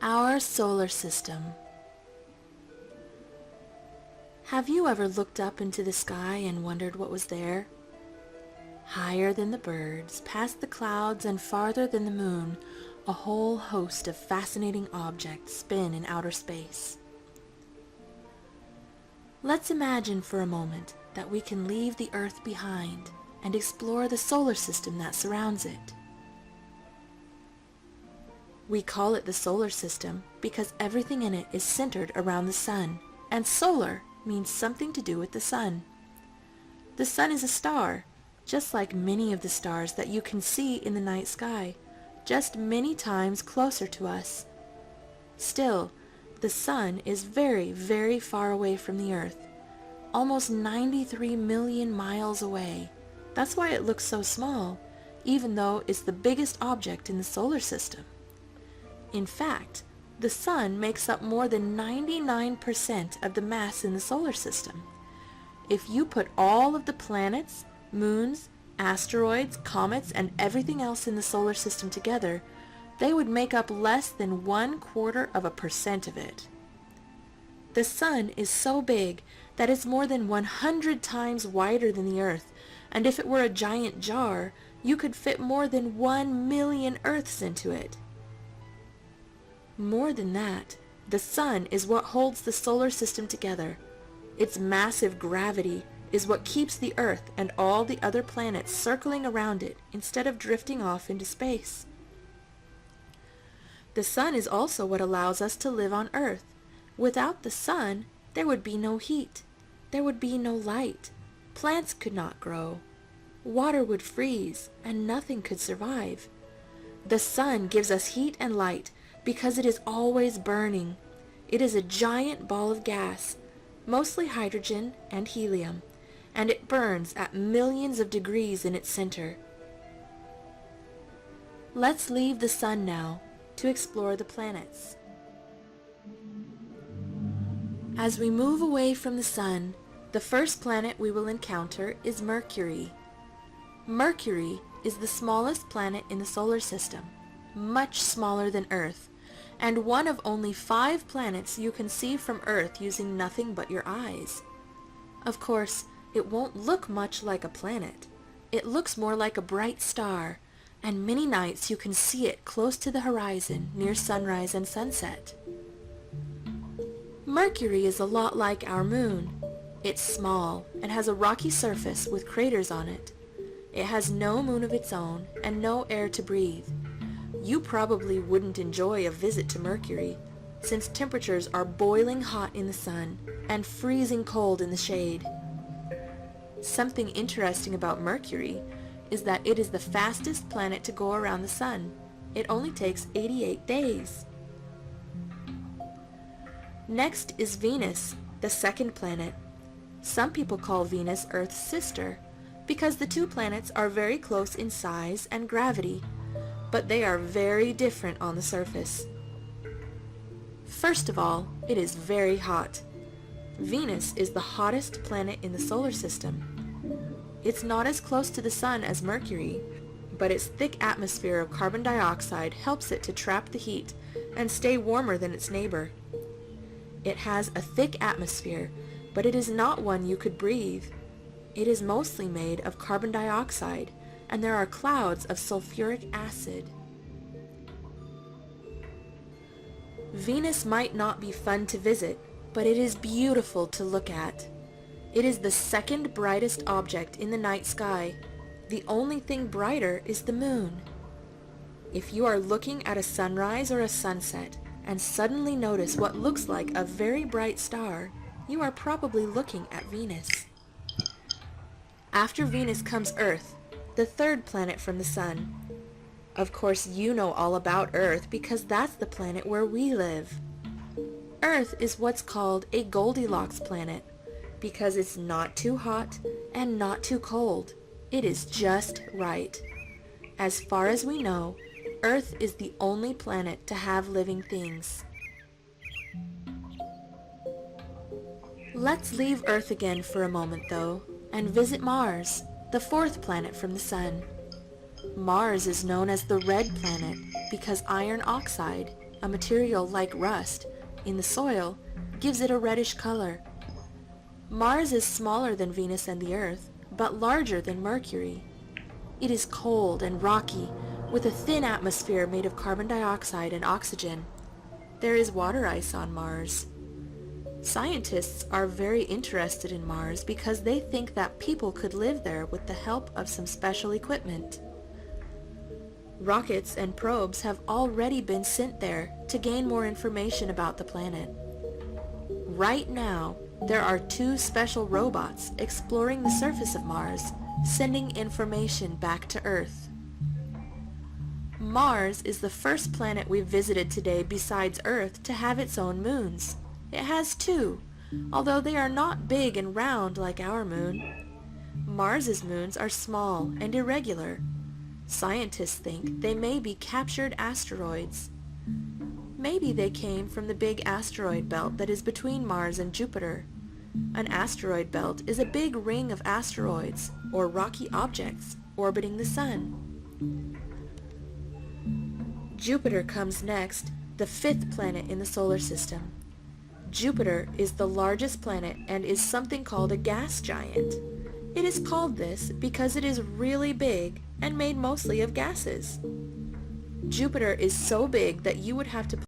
Our solar system. Have you ever looked up into the sky and wondered what was there? Higher than the birds, past the clouds, and farther than the moon, a whole host of fascinating objects spin in outer space. Let's imagine for a moment that we can leave the Earth behind and explore the solar system that surrounds it. We call it the solar system because everything in it is centered around the sun, and solar means something to do with the sun. The sun is a star, just like many of the stars that you can see in the night sky, just many times closer to us. Still, the sun is very, very far away from the Earth, almost 93 million miles away. That's why it looks so small, even though it's the biggest object in the solar system. In fact, the sun makes up more than 99% of the mass in the solar system. If you put all of the planets, moons, asteroids, comets, and everything else in the solar system together, they would make up less than 1/4% of it. The sun is so big that it's more than 100 times wider than the Earth, and if it were a giant jar, you could fit more than 1 million Earths into it. More than that, the sun is what holds the solar system together. Its massive gravity is what keeps the Earth and all the other planets circling around it instead of drifting off into space. The sun is also what allows us to live on Earth. Without the sun, there would be no heat. There would be no light. Plants could not grow. Water would freeze, and nothing could survive. The sun gives us heat and light because it is always burning. It is a giant ball of gas, mostly hydrogen and helium, and it burns at millions of degrees in its center. Let's leave the sun now to explore the planets. As we move away from the sun, the first planet we will encounter is Mercury. Mercury is the smallest planet in the solar system, much smaller than Earth, and one of only 5 planets you can see from Earth using nothing but your eyes. Of course, it won't look much like a planet. It looks more like a bright star, and many nights you can see it close to the horizon near sunrise and sunset. Mercury is a lot like our moon. It's small and has a rocky surface with craters on it. It has no moon of its own and no air to breathe. You probably wouldn't enjoy a visit to Mercury, since temperatures are boiling hot in the sun and freezing cold in the shade. Something interesting about Mercury is that it is the fastest planet to go around the sun. It only takes 88 days. Next is Venus, the second planet. Some people call Venus Earth's sister because the two planets are very close in size and gravity, but they are very different on the surface. First of all, it is very hot. Venus is the hottest planet in the solar system. It's not as close to the sun as Mercury, but its thick atmosphere of carbon dioxide helps it to trap the heat and stay warmer than its neighbor. It has a thick atmosphere, but it is not one you could breathe. It is mostly made of carbon dioxide, and there are clouds of sulfuric acid. Venus might not be fun to visit, but it is beautiful to look at. It is the second brightest object in the night sky. The only thing brighter is the moon. If you are looking at a sunrise or a sunset and suddenly notice what looks like a very bright star, you are probably looking at Venus. After Venus comes Earth, the third planet from the sun. Of course, you know all about Earth because that's the planet where we live. Earth is what's called a Goldilocks planet because it's not too hot and not too cold. It is just right. As far as we know, Earth is the only planet to have living things. Let's leave Earth again for a moment though, and visit Mars, the fourth planet from the sun. Mars is known as the red planet because iron oxide, a material like rust, in the soil, gives it a reddish color. Mars is smaller than Venus and the Earth, but larger than Mercury. It is cold and rocky, with a thin atmosphere made of carbon dioxide and oxygen. There is water ice on Mars. Scientists are very interested in Mars because they think that people could live there with the help of some special equipment. Rockets and probes have already been sent there to gain more information about the planet. Right now, there are 2 special robots exploring the surface of Mars, sending information back to Earth. Mars is the first planet we've visited today besides Earth to have its own moons. It has 2, although they are not big and round like our moon. Mars's moons are small and irregular. Scientists think they may be captured asteroids. Maybe they came from the big asteroid belt that is between Mars and Jupiter. An asteroid belt is a big ring of asteroids, or rocky objects, orbiting the Sun. Jupiter comes next, the 5th planet in the solar system. Jupiter is the largest planet and is something called a gas giant. It is called this because it is really big and made mostly of gases. Jupiter is so big that you would have to